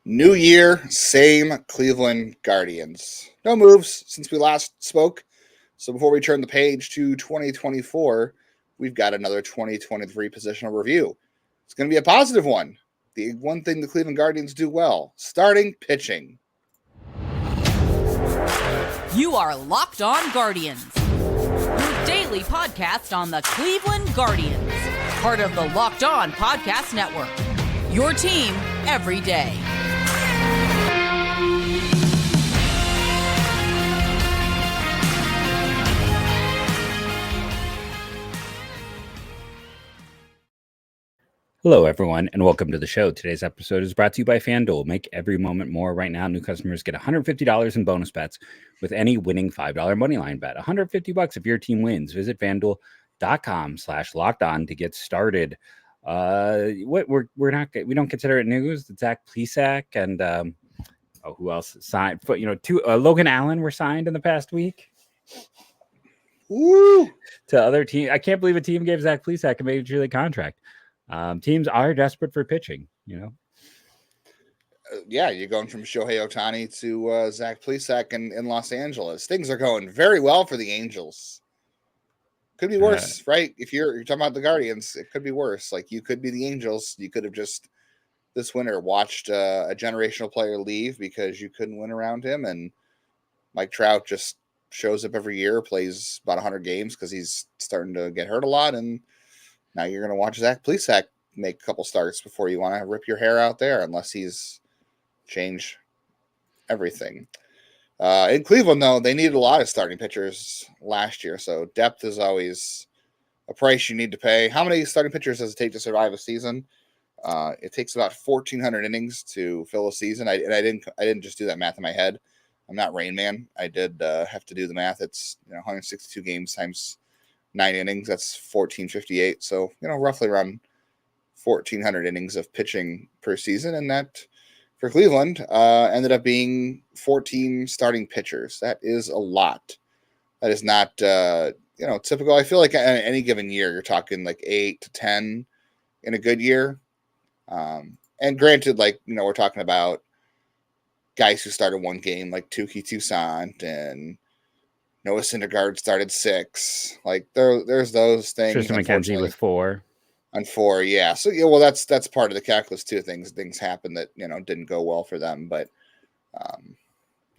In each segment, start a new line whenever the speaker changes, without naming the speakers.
New year, same Cleveland Guardians. No moves since we last spoke. So before we turn the page to 2024, we've got another 2023 positional review. It's going to be a positive one. The one thing the Cleveland Guardians do well, starting pitching.
You are Locked On Guardians, your daily podcast on the Cleveland Guardians, part of the Locked On Podcast Network, your team every day.
Hello, everyone, and welcome to the show. Today's episode is brought to you by FanDuel. Make every moment more. Right now, new customers get $150 in bonus bets with any winning $5 moneyline bet. $150 if your team wins. Visit FanDuel.com/lockedon to get started. We don't consider it news. Zach Plesac and who else signed? Logan Allen were signed in the past week.
Woo!
To other team. I can't believe a team gave Zach Plesac a major league contract. Teams are desperate for pitching,
you're going from Shohei Ohtani to Zach Plesac in Los Angeles. Things are going very well for the Angels. Could be worse, right? If you're talking about the Guardians, it could be worse. Like, you could be the Angels. You could have just this winter watched a generational player leave because you couldn't win around him, and Mike Trout just shows up every year, plays about 100 games because he's starting to get hurt a lot, and now you're going to watch Zach Plesac make a couple starts before you want to rip your hair out there, unless he's changed everything. In Cleveland, though, they needed a lot of starting pitchers last year, so depth is always a price you need to pay. How many starting pitchers does it take to survive a season? It takes about 1,400 innings to fill a season. I didn't just do that math in my head. I'm not Rain Man. I did have to do the math. It's 162 games times 9 innings, that's 1,458. So, roughly around 1,400 innings of pitching per season. And that, for Cleveland, ended up being 14 starting pitchers. That is a lot. That is not, typical. I feel like any given year, you're talking like 8 to 10 in a good year. And granted, we're talking about guys who started one game, like Touki Toussaint and Noah Syndergaard started 6. Like there's those things.
Triston McKenzie with 4.
On 4, yeah. So well, that's part of the calculus too. Things happen that didn't go well for them, but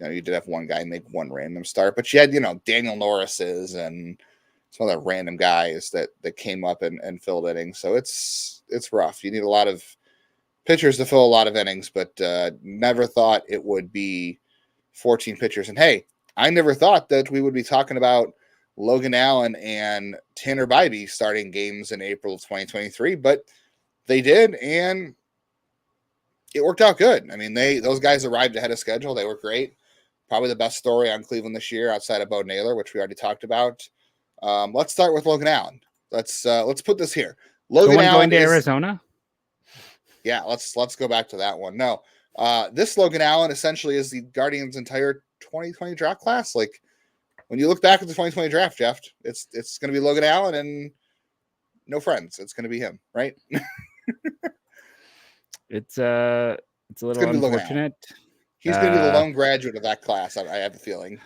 you did have one guy make one random start, but you had Daniel Norris's and some other random guys that came up and filled innings. So it's rough. You need a lot of pitchers to fill a lot of innings, but never thought it would be 14 pitchers. And hey, I never thought that we would be talking about Logan Allen and Tanner Bibee starting games in April of 2023, but they did, and it worked out good. I mean, those guys arrived ahead of schedule. They were great. Probably the best story on Cleveland this year outside of Bo Naylor, which we already talked about. Let's start with Logan Allen. Let's put this here. Logan Allen
going to Arizona.
Yeah, let's go back to that one. No, this Logan Allen essentially is the Guardians' entire 2020 draft class. Like, when you look back at the 2020 draft, Jeff, it's going to be Logan Allen and no friends. It's going to be him, right?
It's a little unfortunate.
He's going to be the lone graduate of that class. I have a feeling.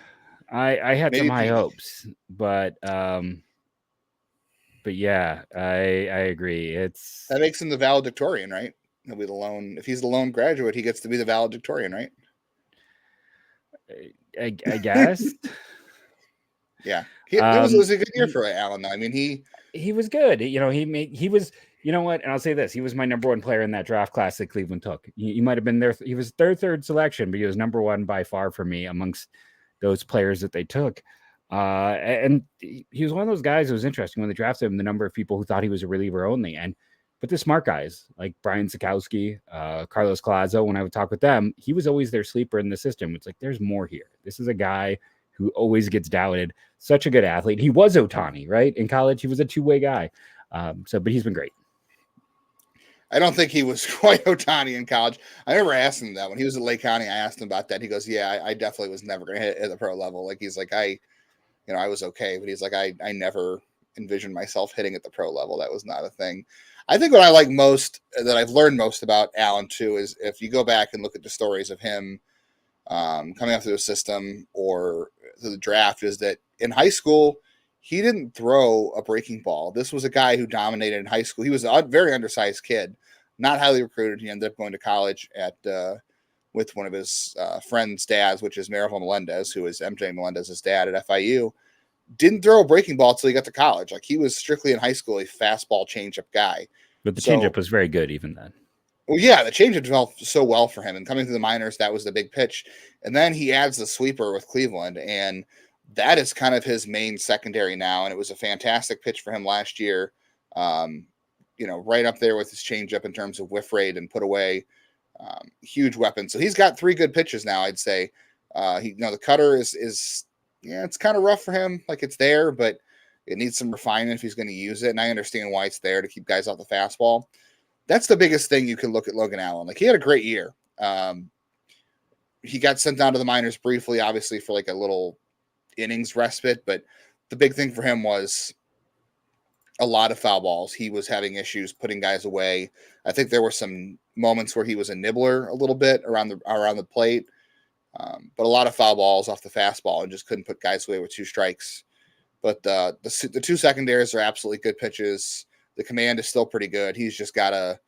I had some high hopes, but yeah, I agree.
That makes him the valedictorian, right? He'll be the lone. If he's the lone graduate, he gets to be the valedictorian, right?
I guess.
Yeah, it was a good year for Allen. I mean,
he was good. He was. You know what? And I'll say this: he was my number one player in that draft class that Cleveland took. He might have been there. He was their third selection, but he was number one by far for me amongst those players that they took. And he was one of those guys who was interesting when they drafted him. The number of people who thought he was a reliever only, but the smart guys like Brian Sakowski, Carlos Collazo, when I would talk with them, he was always their sleeper in the system. It's like, there's more here. This is a guy who always gets doubted. Such a good athlete. He was Ohtani, right? In college, he was a two-way guy. But he's been great.
I don't think he was quite Ohtani in college. I remember asking him that when he was at Lake County. I asked him about that. He goes, "Yeah, I definitely was never going to hit at the pro level." Like, he's like, I was okay, but he's like, I never envisioned myself hitting at the pro level. That was not a thing. I think what I like most, that I've learned most about Allen too, is if you go back and look at the stories of him coming up through the system or through the draft, is that in high school, he didn't throw a breaking ball. This was a guy who dominated in high school. He was a very undersized kid, not highly recruited. He ended up going to college at with one of his friends' dads, which is Marvel Melendez, who is MJ Melendez's dad at FIU. Didn't throw a breaking ball until he got to college. Like, he was strictly in high school a fastball changeup guy.
But the changeup was very good even then.
Well, yeah, the changeup developed so well for him, and coming through the minors, that was the big pitch. And then he adds the sweeper with Cleveland, and that is kind of his main secondary now. And it was a fantastic pitch for him last year. Right up there with his changeup in terms of whiff rate and put away. Huge weapon. So he's got 3 good pitches now, I'd say. The cutter is it's kind of rough for him. Like, it's there, but it needs some refinement if he's going to use it. And I understand why it's there, to keep guys off the fastball. That's the biggest thing you can look at Logan Allen. Like, he had a great year. He got sent down to the minors briefly, obviously for like a little innings respite, but the big thing for him was a lot of foul balls. He was having issues putting guys away. I think there were some moments where he was a nibbler a little bit around the plate, but a lot of foul balls off the fastball and just couldn't put guys away with 2 strikes. But the 2 secondaries are absolutely good pitches. The command is still pretty good. He's just got to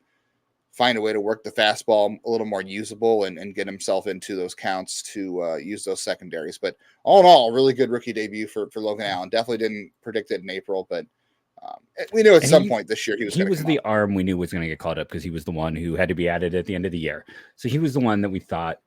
find a way to work the fastball a little more usable and get himself into those counts to use those secondaries. But all in all, really good rookie debut for Logan Allen. Definitely didn't predict it in April, but we knew at some point this year he was
the arm we knew was going to get caught up, because he was the one who had to be added at the end of the year. So he was the one that we thought,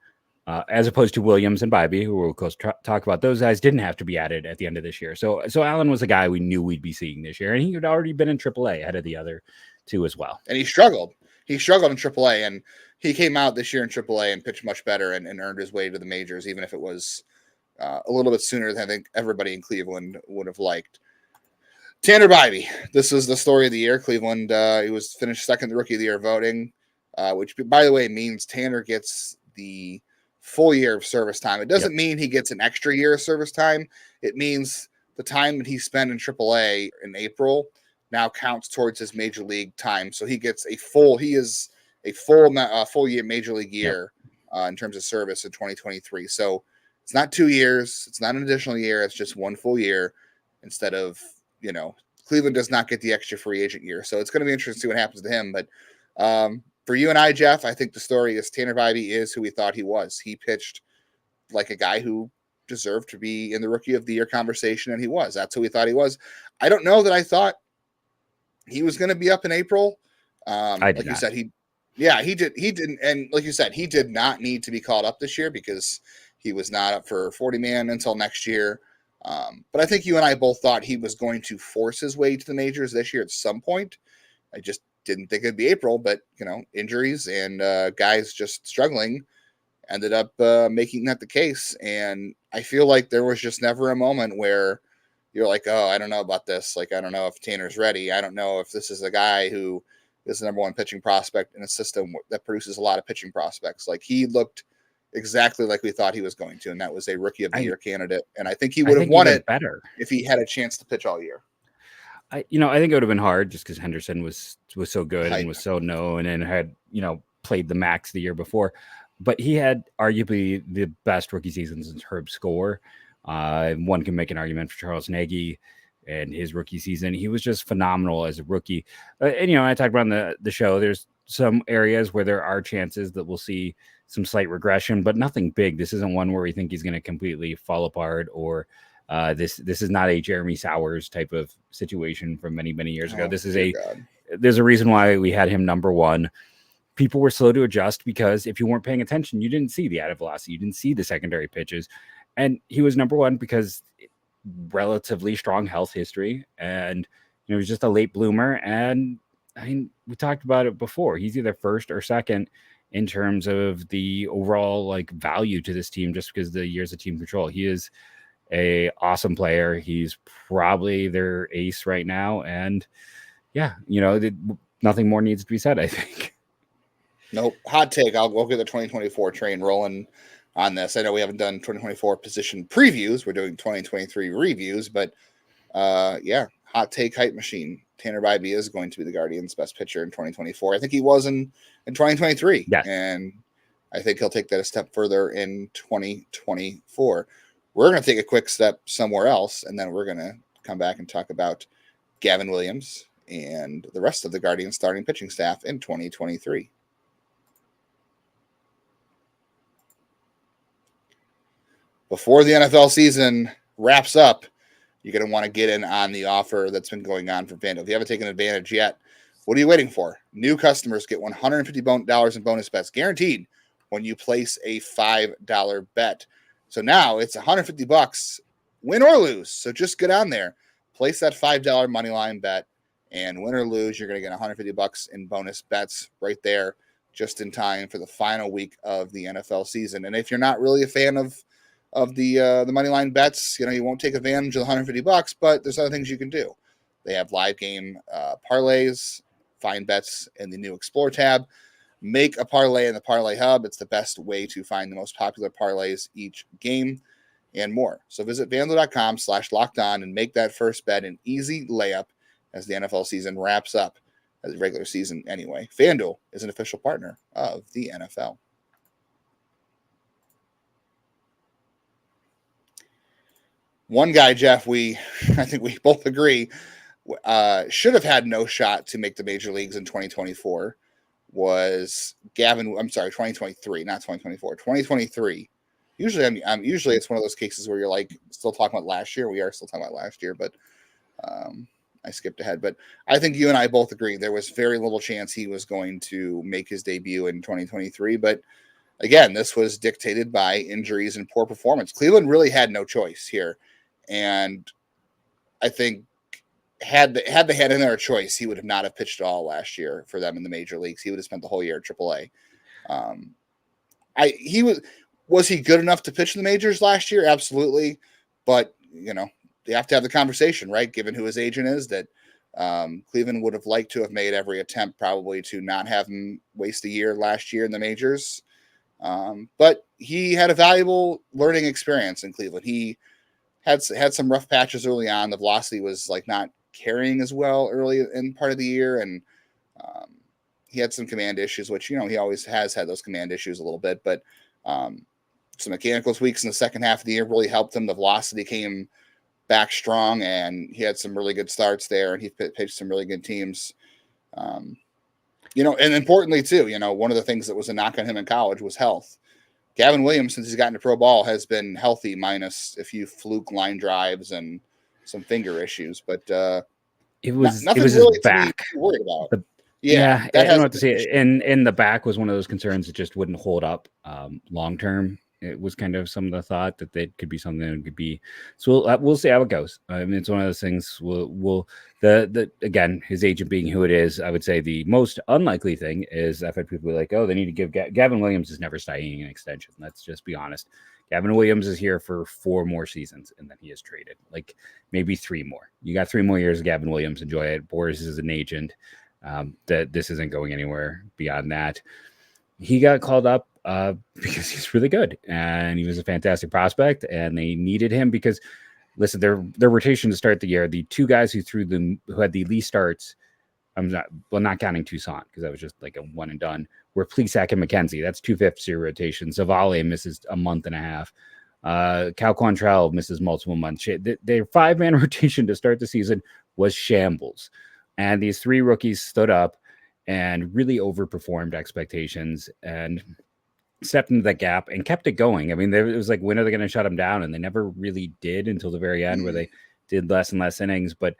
as opposed to Williams and Bibee, who we'll talk about, those guys didn't have to be added at the end of this year. So Allen was a guy we knew we'd be seeing this year, and he had already been in AAA ahead of the other 2 as well.
And he struggled. He struggled in AAA, and he came out this year in AAA and pitched much better and earned his way to the majors, even if it was a little bit sooner than I think everybody in Cleveland would have liked. Tanner Bibee. This is the story of the year. Cleveland, he was finished second the Rookie of the Year voting, which, by the way, means Tanner gets the full year of service time. It doesn't mean he gets an extra year of service time. It means the time that he spent in AAA in April now counts towards his major league time. So he gets a full year major league year in terms of service in 2023. So it's not 2 years. It's not an additional year. It's just 1 full year instead of, Cleveland does not get the extra free agent year. So it's going to be interesting to see what happens to him. But for you and I, Jeff, I think the story is Tanner Bibee is who we thought he was. He pitched like a guy who deserved to be in the Rookie of the Year conversation, and he was. That's who we thought he was. I don't know that I thought he was going to be up in April. You said, he did. He didn't. And like you said, he did not need to be called up this year because he was not up for 40-man until next year. But I think you and I both thought he was going to force his way to the majors this year at some point. I just didn't think it'd be April, but injuries and guys just struggling ended up making that the case. And I feel like there was just never a moment where you're like, oh, I don't know about this. Like, I don't know if Tanner's ready. I don't know if this is a guy who is the number 1 pitching prospect in a system that produces a lot of pitching prospects. Like, he looked exactly like we thought he was going to, and that was a Rookie of the Year candidate. And I think he would have won it better if he had a chance to pitch all year.
I think it would have been hard just because Henderson was so good and was so known and had played the max the year before. But he had arguably the best rookie season since Herb Score. One can make an argument for Charles Nagy and his rookie season. He was just phenomenal as a rookie. And I talked about on the show, there's some areas where there are chances that we'll see some slight regression, but nothing big. This isn't one where we think he's going to completely fall apart, or this is not a Jeremy Sowers type of situation from many, many years ago. There's a reason why we had him number 1. People were slow to adjust because if you weren't paying attention, you didn't see the added velocity, you didn't see the secondary pitches. And he was number 1 because relatively strong health history, and he was just a late bloomer. And I mean, we talked about it before. He's either first or second in terms of the overall value to this team, just because of the years of team control. He is a awesome player. He's probably their ace right now. And nothing more needs to be said, I think.
Nope. Hot take. We'll get the 2024 train rolling on this. I know we haven't done 2024 position previews. We're doing 2023 reviews, but hot hot take hype machine. Tanner Bibee is going to be the Guardians' best pitcher in 2024. I think he was in 2023.
Yes.
And I think he'll take that a step further in 2024. We're going to take a quick step somewhere else, and then we're going to come back and talk about Gavin Williams and the rest of the Guardians starting pitching staff in 2023. Before the NFL season wraps up, you're going to want to get in on the offer that's been going on from FanDuel. If you haven't taken advantage yet, what are you waiting for? New customers get $150 in bonus bets guaranteed when you place a $5 bet. So now it's $150, win or lose. So just get on there, place that $5 money line bet, and win or lose, you're going to get $150 in bonus bets right there, just in time for the final week of the NFL season. And if you're not really a fan of the money line bets, you won't take advantage of the $150, but there's other things you can do. They have live game parlays, find bets in the new Explore tab. Make a parlay in the Parlay Hub. It's the best way to find the most popular parlays each game and more. So visit FanDuel.com/lockedon and make that first bet an easy layup as the NFL season wraps up, as the regular season anyway. FanDuel is an official partner of the NFL. One guy, Jeff, I think we both agree, should have had no shot to make the major leagues in 2024 was 2023, not 2024, 2023. Usually, usually it's one of those cases where you're like still talking about last year. We are still talking about last year, but I skipped ahead. But I think you and I both agree there was very little chance he was going to make his debut in 2023. But again, this was dictated by injuries and poor performance. Cleveland really had no choice here. And I think had they had in there a choice, he would have not have pitched at all last year for them in the major leagues. He would have spent the whole year at AAA. Was he good enough to pitch in the majors last year? Absolutely. But, you have to have the conversation, right? Given who his agent is, that Cleveland would have liked to have made every attempt probably to not have him waste a year last year in the majors. But he had a valuable learning experience in Cleveland. He had some rough patches early on. The velocity was not carrying as well early in part of the year. And he had some command issues, which, he always has had those command issues a little bit, but some mechanical tweaks in the second half of the year really helped him. The velocity came back strong, and he had some really good starts there, and he pitched some really good teams. And importantly too, one of the things that was a knock on him in college was health. Gavin Williams, since he's gotten to pro ball, has been healthy minus a few fluke line drives and some finger issues, but
it was
nothing
his
really
back.
to be worried about.
I don't know what to say. And the back was one of those concerns that just wouldn't hold up long term. It was kind of some of the thought that it could be something that could be. So we'll see how it goes. I mean, it's one of those things. Again, his agent being who it is, I would say the most unlikely thing is I've had people be like, oh, they need to give Gavin Williams is never signing an extension. Let's just be honest. Gavin Williams is here for 4 more seasons, and then he is traded. Like maybe 3 more. You got 3 more years of Gavin Williams. Enjoy it. Boris is an agent. That this isn't going anywhere beyond that. He got called up because he's really good, and he was a fantastic prospect, and they needed him because, listen, their rotation to start the year, the 2 guys who had the least starts, not counting Toussaint because that was just like a one and done, were Plesac and McKenzie. That's 2/5 year rotation. Civale misses a month and a half. Cal Quantrill misses multiple months. Their 5-man rotation to start the season was shambles. And these 3 rookies stood up and really overperformed expectations and stepped into that gap and kept it going. I mean, it was like, when are they going to shut them down? And they never really did until the very end, where they did less and less innings. But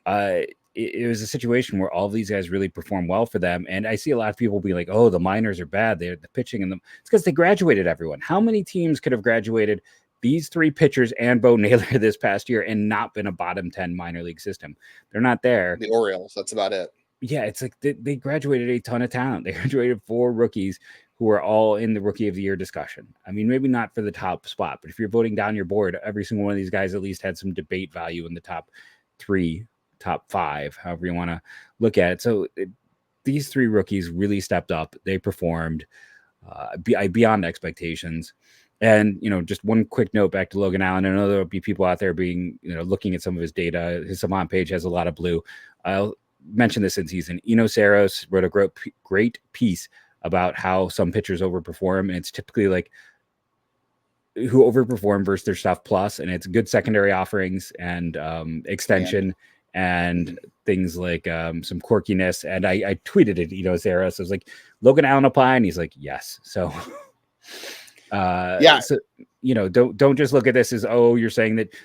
it was a situation where all of these guys really performed well for them. And I see a lot of people be like, oh, the minors are bad. They're the pitching in them. It's because they graduated everyone. How many teams could have graduated these 3 pitchers and Bo Naylor this past year and not been a bottom 10 minor league system? They're not there.
The Orioles, that's about it.
Yeah, it's like they graduated a ton of talent. They graduated 4 rookies who are all in the Rookie of the Year discussion. I mean, maybe not for the top spot, but if you're voting down your board, every single one of these guys at least had some debate value in the top 3, top 5, however you want to look at it. So these 3 rookies really stepped up. They performed beyond expectations. And, just one quick note back to Logan Allen. I know there'll be people out there being, looking at some of his data. His Savant page has a lot of blue. I'll mention this in season. Saros wrote a great piece about how some pitchers overperform. And it's typically like who overperform versus their stuff plus. And it's good secondary offerings and extension and things like some quirkiness. And I tweeted it, Saros. I was like, Logan Allen apply? And he's like, yes. So... so don't just look at this as, you're saying that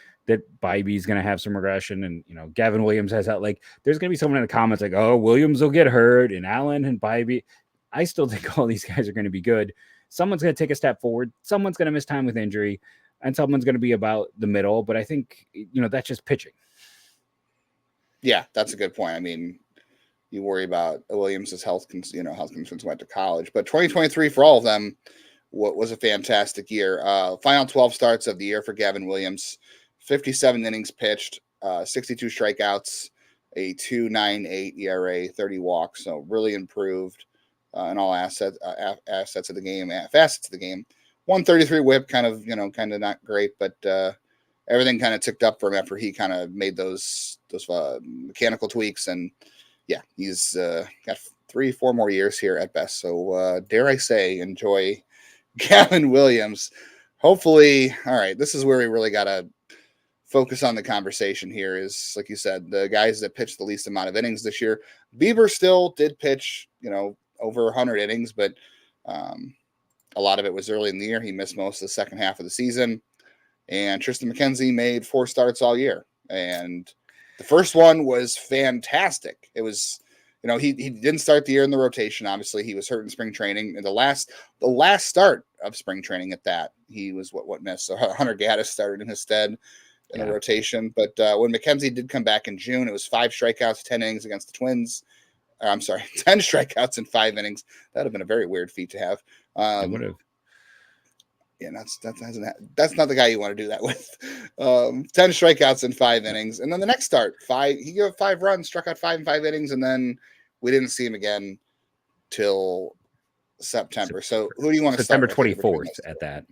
Bibee is going to have some regression, and Gavin Williams has that. Like, there's going to be someone in the comments like, Williams will get hurt, and Allen and Bibee. I still think all these guys are going to be good. Someone's going to take a step forward, someone's going to miss time with injury, and someone's going to be about the middle. But I think that's just pitching.
Yeah, that's a good point. I mean, you worry about Williams' health concerns went to college, but 2023 for all of them. What was a fantastic year. Final 12 starts of the year for Gavin Williams, 57 innings pitched, 62 strikeouts, a 2.98 ERA, 30 walks. So really improved in all assets of the game, facets of the game. 133 whip, kind of not great, but everything kind of ticked up for him after he kind of made those mechanical tweaks. And yeah, he's got 3-4 more years here at best. So dare I say, enjoy Gavin Williams. Hopefully, all right, this is where we really got to focus on the conversation here is, like you said, the guys that pitched the least amount of innings this year. Bieber still did pitch, over 100 innings, but a lot of it was early in the year. He missed most of the second half of the season. And Triston McKenzie made 4 starts all year. And the first one was fantastic. It was... he didn't start the year in the rotation. Obviously, he was hurt in spring training. And the last start of spring training at that, he was what missed. So Hunter Gaddis started in his stead in the rotation. But when McKenzie did come back in June, it was 5 strikeouts, 10 innings against the Twins. 10 strikeouts in 5 innings. That would have been a very weird feat to have.
Would have.
Yeah, that's not the guy you want to do that with. 10 strikeouts in 5 innings. And then the next start, he gave 5 runs, struck out 5 in 5 innings, and then we didn't see him again till September. So who do you want to
September
start with?
24th at that?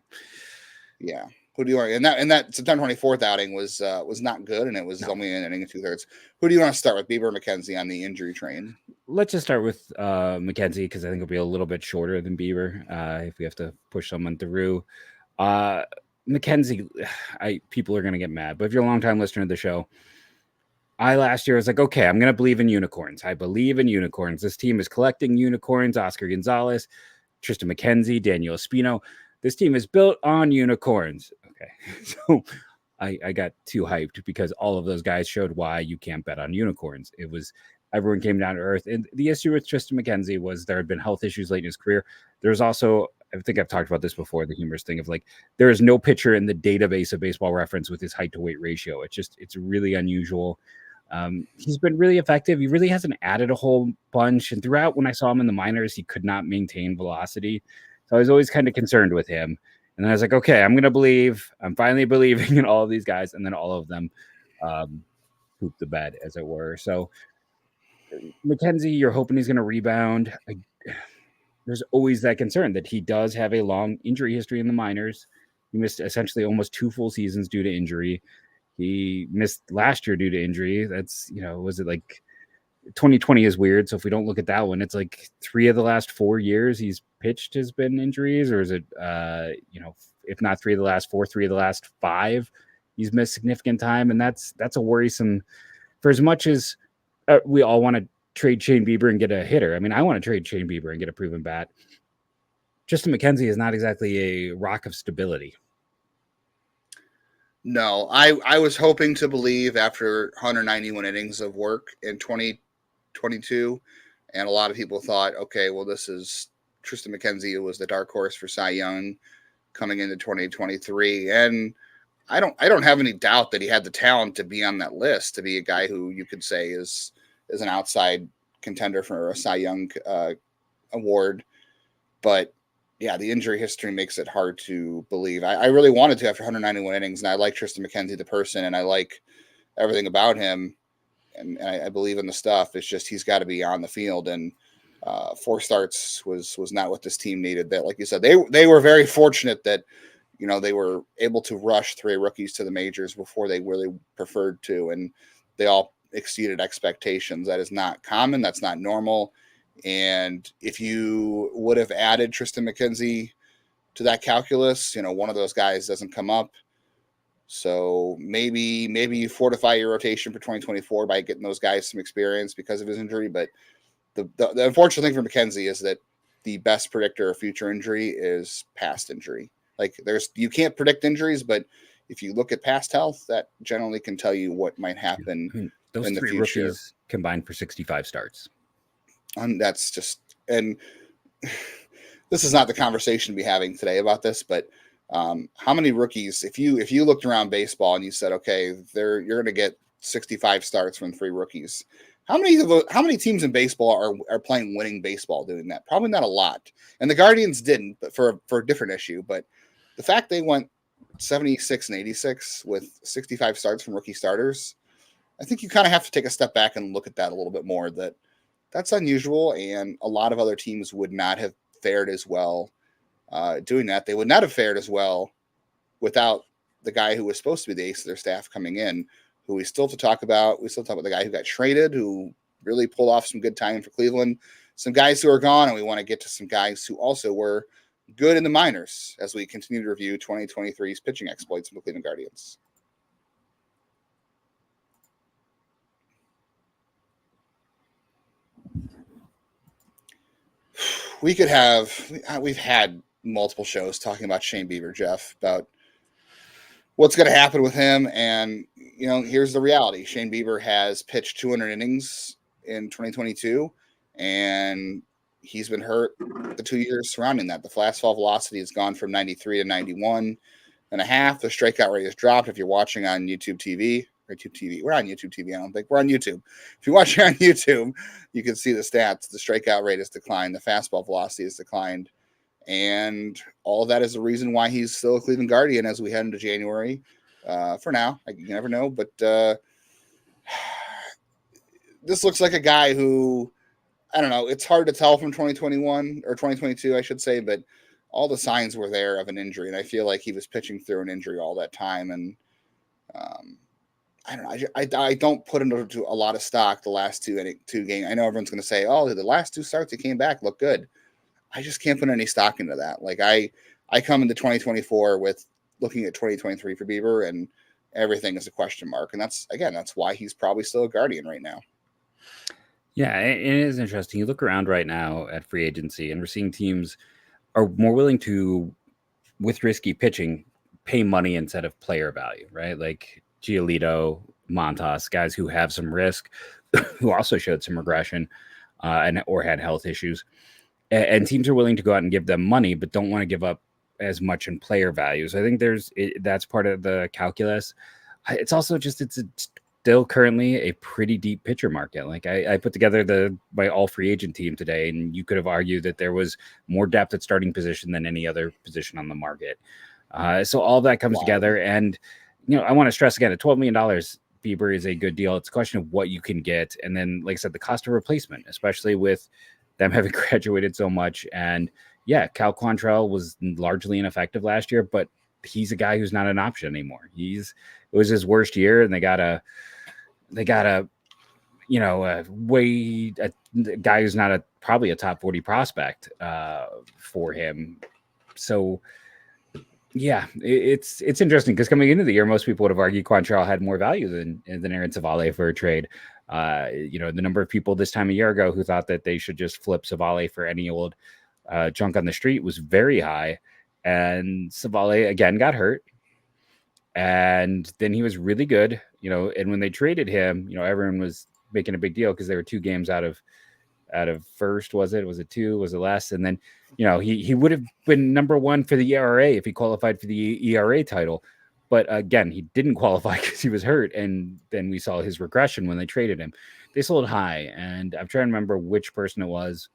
Yeah. Who do you want? And that September 24th outing was not good, and it was only an inning and 2/3. Who do you want to start with, Bieber or McKenzie on the injury train?
Let's just start with McKenzie, because I think it'll be a little bit shorter than Bieber if we have to push someone through. McKenzie, people are going to get mad, but if you're a longtime listener to the show, last year was like, okay, I'm going to believe in unicorns. I believe in unicorns. This team is collecting unicorns. Oscar Gonzalez, Triston McKenzie, Daniel Espino. This team is built on unicorns. Okay. So I got too hyped because all of those guys showed why you can't bet on unicorns. It was everyone came down to earth. And the issue with Triston McKenzie was there had been health issues late in his career. There's also, I think I've talked about this before, the humorous thing of like, there is no pitcher in the database of Baseball Reference with his height to weight ratio. It's really unusual. He's been really effective. He really hasn't added a whole bunch. And throughout, when I saw him in the minors, he could not maintain velocity. So I was always kind of concerned with him. And then I was like, okay, I'm finally believing in all of these guys. And then all of them pooped the bed, as it were. So McKenzie, you're hoping he's going to rebound. There's always that concern that he does have a long injury history in the minors. He missed essentially almost 2 full seasons due to injury. He missed last year due to injury. That's, was it like 2020 is weird. So if we don't look at that one, it's like 3 of the last 4 years he's pitched has been injuries, or is it, if not 3 of the last 4, 3 of the last 5, he's missed significant time. And that's a worrisome, for as much as we all want to trade Shane Bieber and get a hitter. I mean, I want to trade Shane Bieber and get a proven bat. Triston McKenzie is not exactly a rock of stability.
No, I was hoping to believe after 191 innings of work in 2022, and a lot of people thought, okay, well, this is Triston McKenzie, who was the dark horse for Cy Young coming into 2023. And I don't have any doubt that he had the talent to be on that list, to be a guy who you could say is an outside contender for a Cy Young award. But yeah, the injury history makes it hard to believe. I really wanted to after 191 innings, and I like Triston McKenzie, the person, and I like everything about him, and I believe in the stuff. It's just he's got to be on the field, and 4 starts was not what this team needed. That, like you said, they were very fortunate that they were able to rush 3 rookies to the majors before they really preferred to, and they all exceeded expectations. That is not common. That's not normal. And if you would have added Triston McKenzie to that calculus, one of those guys doesn't come up. So maybe you fortify your rotation for 2024 by getting those guys some experience because of his injury. But the unfortunate thing for McKenzie is that the best predictor of future injury is past injury. Like you can't predict injuries, but if you look at past health, that generally can tell you what might happen
those
in the
3
future.
Rookies combined for 65 starts.
That's just, and this is not the conversation to be having today about this, but how many rookies, if you looked around baseball and you said, okay, you're going to get 65 starts from 3 rookies, how many teams in baseball are playing winning baseball doing that? Probably not a lot. And the Guardians didn't, but for a different issue. But the fact they went 76 and 86 with 65 starts from rookie starters, I think you kind of have to take a step back and look at that a little bit more. That's unusual, and a lot of other teams would not have fared as well doing that. They would not have fared as well without the guy who was supposed to be the ace of their staff coming in, who we still have to talk about. We still talk about the guy who got traded, who really pulled off some good timing for Cleveland. Some guys who are gone, and we want to get to some guys who also were good in the minors as we continue to review 2023's pitching exploits from the Cleveland Guardians. We've had multiple shows talking about Shane Bieber, Jeff, about what's going to happen with him. And, here's the reality. Shane Bieber has pitched 200 innings in 2022, and he's been hurt the 2 years surrounding that. The fastball velocity has gone from 93 to 91 and a half. The strikeout rate has dropped. If you're watching on YouTube TV, we're on YouTube TV. I don't think we're on YouTube. If you're watching on YouTube, you can see the stats. The strikeout rate has declined. The fastball velocity has declined. And all of that is the reason why he's still a Cleveland Guardian as we head into January. For now, you never know. But this looks like a guy who, I don't know, it's hard to tell from 2021 or 2022, I should say, but all the signs were there of an injury. And I feel like he was pitching through an injury all that time. And I don't know. I don't put into a lot of stock the last two games. I know everyone's going to say, oh, the last 2 starts he came back look good. I just can't put any stock into that. Like I come into 2024 with looking at 2023 for Bieber, and everything is a question mark. And that's why he's probably still a Guardian right now.
Yeah, it is interesting. You look around right now at free agency, and we're seeing teams are more willing to, with risky pitching, pay money instead of player value, right? Like Giolito, Montas, guys who have some risk, who also showed some regression or had health issues. And teams are willing to go out and give them money, but don't want to give up as much in player value. So I think that's part of the calculus. It's also just, it's still currently a pretty deep pitcher market. Like I put together my all free agent team today, and you could have argued that there was more depth at starting position than any other position on the market. So all that comes together, and I want to stress again, at $12 million, Bieber is a good deal. It's a question of what you can get, and then, like I said, the cost of replacement, especially with them having graduated so much. And yeah, Cal Quantrill was largely ineffective last year, but he's a guy who's not an option anymore. It was his worst year, and they got a guy who's not probably a top 40 prospect for him. So yeah, it's interesting because coming into the year, most people would have argued Quantrill had more value than Aaron Civale for a trade. The number of people this time a year ago who thought that they should just flip Civale for any old junk on the street was very high. And Civale again got hurt. And then he was really good, and when they traded him, everyone was making a big deal because they were 2 games out of first. Was it 2? Was it less? And then, he would have been number 1 for the ERA if he qualified for the ERA title. But again, he didn't qualify because he was hurt. And then we saw his regression when they traded him. They sold high. And I'm trying to remember which person it was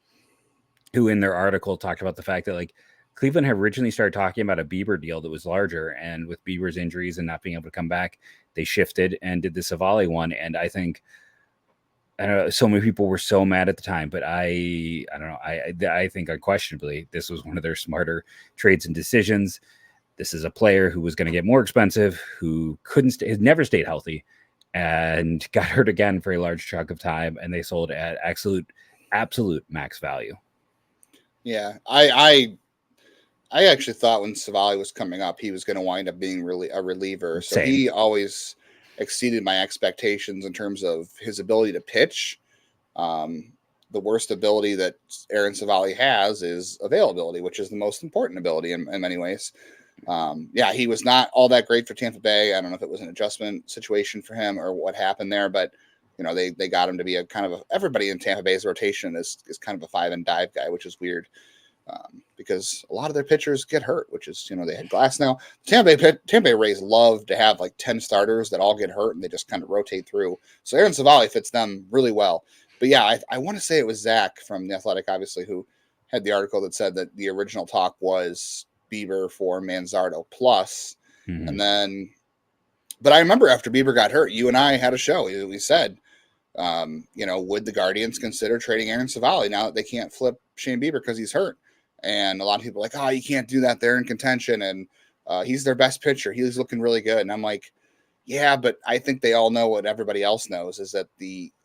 who in their article talked about the fact that, like, Cleveland had originally started talking about a Bieber deal that was larger. And with Bieber's injuries and not being able to come back, they shifted and did the Civale one. And I think, I don't know, so many people were so mad at the time, but I don't know. I think unquestionably this was one of their smarter trades and decisions. this is a player who was going to get more expensive, who has never stayed healthy, and got hurt again for a large chunk of time, and they sold at absolute max value.
Yeah, I actually thought when Civale was coming up, he was going to wind up being really a reliever. So
Same.
he always exceeded my expectations in terms of his ability to pitch. The worst ability that Aaron Civale has is availability, which is the most important ability in many ways. Yeah, he was not all that great for Tampa Bay. I don't know if it was an adjustment situation for him or what happened there, but they got him to be a kind of everybody in Tampa Bay's rotation is kind of a 5 and dive guy, which is weird. Because a lot of their pitchers get hurt, which is, they had Glass now. Tampa Bay Rays love to have like 10 starters that all get hurt and they just kind of rotate through. So Aaron Civale fits them really well. But yeah, I want to say it was Zach from The Athletic, obviously, who had the article that said that the original talk was Bieber for Manzardo plus.
Mm-hmm.
And then, but I remember after Bieber got hurt, you and I had a show. We said, would the Guardians consider trading Aaron Civale now that they can't flip Shane Bieber because he's hurt? And a lot of people are like, oh, you can't do that. They're in contention. And he's their best pitcher. He's looking really good. And I'm like, yeah, but I think they all know what everybody else knows is that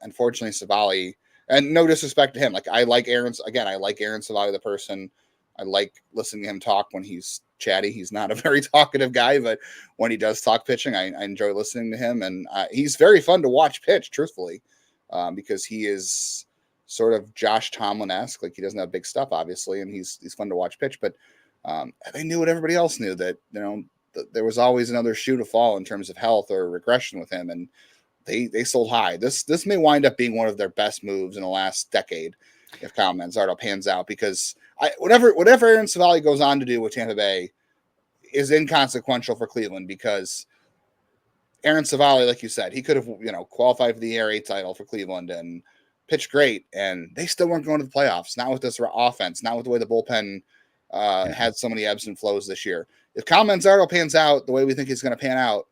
unfortunately, Civale, and no disrespect to him. Like I like Aaron Civale, the person. I like listening to him talk when he's chatty. He's not a very talkative guy, but when he does talk pitching, I enjoy listening to him. And he's very fun to watch pitch, truthfully, because he is sort of Josh Tomlin-esque. Like he doesn't have big stuff, obviously, and he's fun to watch pitch. But they knew what everybody else knew, that there was always another shoe to fall in terms of health or regression with him, and they sold high. This may wind up being one of their best moves in the last decade if Kyle Manzardo pans out, because whatever Aaron Civale goes on to do with Tampa Bay is inconsequential for Cleveland, because Aaron Civale, like you said, he could have qualified for the ERA title for Cleveland and pitched great, and they still weren't going to the playoffs. Not with this offense, not with the way the bullpen had so many ebbs and flows this year. If Kyle Manzardo pans out the way we think he's going to pan out,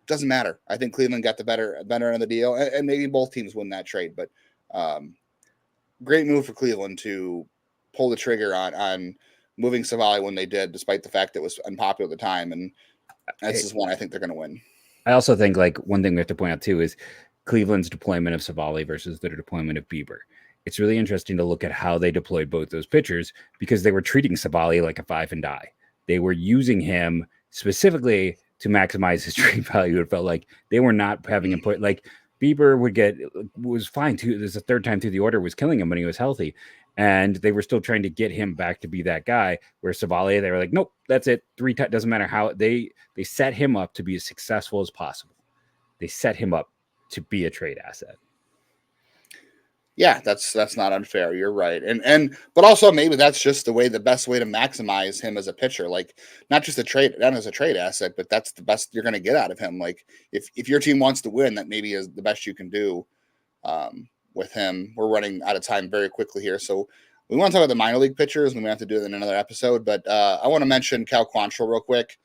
doesn't matter. I think Cleveland got the better end of the deal, and maybe both teams win that trade. But great move for Cleveland to pull the trigger on moving Civale when they did, despite the fact that it was unpopular at the time. And this is one I think they're going to win.
I also think one thing we have to point out too is Cleveland's deployment of Civale versus the deployment of Bieber. It's really interesting to look at how they deployed both those pitchers, because they were treating Civale like a 5 and die. They were using him specifically to maximize his trade value. It felt like they were not having him put, like Bieber was fine too. This is the third time through the order was killing him when he was healthy. And they were still trying to get him back to be that guy, where Civale, they were like, nope, that's it. Doesn't matter how they set him up to be as successful as possible. They set him up to be a trade asset.
Yeah, that's not unfair. You're right. But also maybe that's just the best way to maximize him as a pitcher. Like not just not as a trade asset, but that's the best you're going to get out of him. Like if your team wants to win, that maybe is the best you can do with him. We're running out of time very quickly here. So we want to talk about the minor league pitchers. We may have to do it in another episode, but I want to mention Cal Quantrill real quick.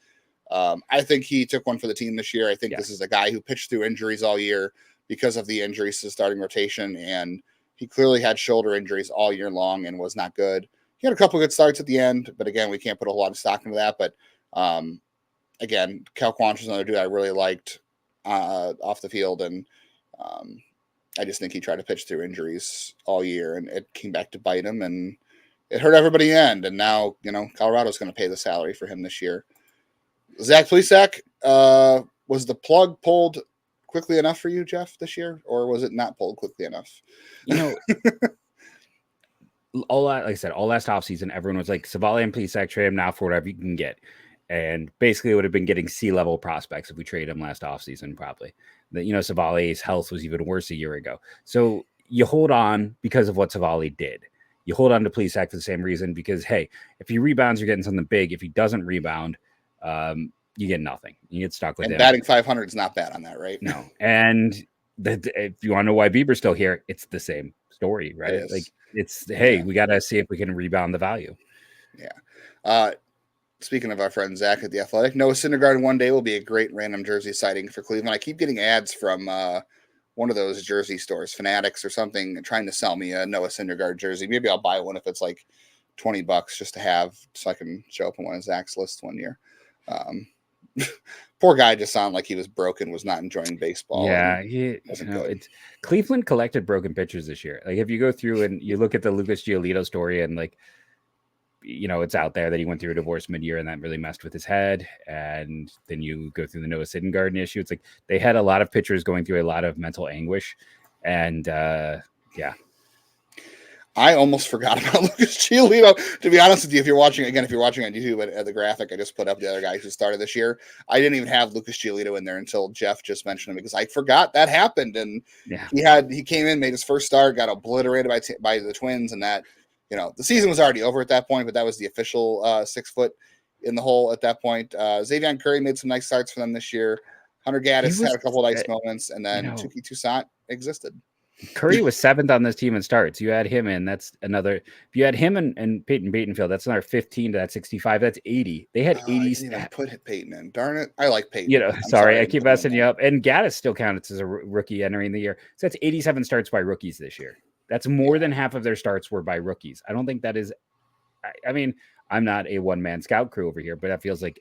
I think he took one for the team this year. I think This is a guy who pitched through injuries all year because of the injuries to the starting rotation, and he clearly had shoulder injuries all year long and was not good. He had a couple of good starts at the end, but again, we can't put a whole lot of stock into that. But again, Cal Quantrill is another dude I really liked off the field, and I just think he tried to pitch through injuries all year, and it came back to bite him, and it hurt everybody in the end. And now, Colorado's going to pay the salary for him this year. Zach Plesac, was the plug pulled quickly enough for you, Jeff, this year, or was it not pulled quickly enough?
Like I said, all last offseason, everyone was like, Civale and Plesac, trade him now for whatever you can get. And basically, it would have been getting C-level prospects if we traded him last offseason, probably. Civale's health was even worse a year ago. So you hold on because of what Civale did. You hold on to Plesac for the same reason, because, hey, if he rebounds, you're getting something big. If he doesn't rebound, you get nothing. You get stuck with him.
Batting 500 is not bad on that, right?
No. And if you want to know why Bieber's still here, it's the same story, right? We got to see if we can rebound the value.
Yeah. Speaking of our friend Zach at The Athletic, Noah Syndergaard one day will be a great random jersey sighting for Cleveland. I keep getting ads from one of those jersey stores, Fanatics or something, trying to sell me a Noah Syndergaard jersey. Maybe I'll buy one if it's like $20 just to have, so I can show up on one of Zach's lists one year. Poor guy just sounded like he was broken, was not enjoying baseball.
Yeah, it's Cleveland collected broken pitchers this year. Like if you go through and you look at the Lucas Giolito story, and like, it's out there that he went through a divorce mid-year and that really messed with his head. And then you go through the Noah Syndergaard issue. It's like they had a lot of pitchers going through a lot of mental anguish, and yeah.
I almost forgot about Lucas Giolito. To be honest with you, if you're watching on YouTube at the graphic, I just put up the other guys who started this year. I didn't even have Lucas Giolito in there until Jeff just mentioned him, because I forgot that happened. And he came in, made his first start, got obliterated by the Twins, and that, the season was already over at that point, but that was the official 6 foot in the hole at that point. Xavier Curry made some nice starts for them this year. Hunter Gaddis had a couple of nice moments, and then Tuki Toussaint existed.
Curry was 7th on this team in starts. You add him in, that's another. If you add him and Peyton Batenfield, that's another 15 to that 65. That's 80. They had 80.
I didn't even put Peyton in. Darn it. I like Peyton.
Sorry, I keep messing you up. And Gaddis still counts as a rookie entering the year. So that's 87 starts by rookies this year. That's more than half of their starts were by rookies. I don't think that is. I mean, I'm not a one-man scout crew over here, but that feels like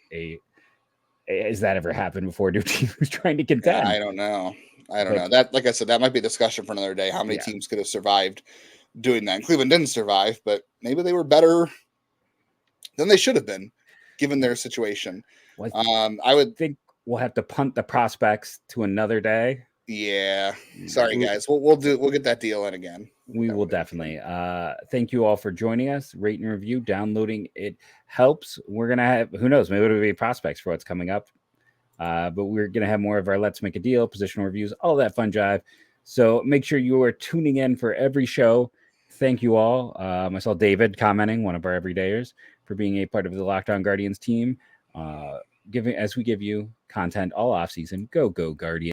has that ever happened before to a team who's trying to contend?
I don't know. That, like I said, that might be a discussion for another day. How many teams could have survived doing that? And Cleveland didn't survive, but maybe they were better than they should have been, given their situation. I would think
we'll have to punt the prospects to another day.
Yeah. Sorry, guys. We'll get that deal in again.
We will definitely. Thank you all for joining us. Rate and review, downloading. It helps. We're going to have, who knows, maybe it'll be prospects for what's coming up. But we're going to have more of our Let's Make a Deal, positional reviews, all that fun jive. So make sure you are tuning in for every show. Thank you all. I saw David commenting, one of our everydayers, for being a part of the Locked On Guardians team. As we give you content all off season. Go Guardians.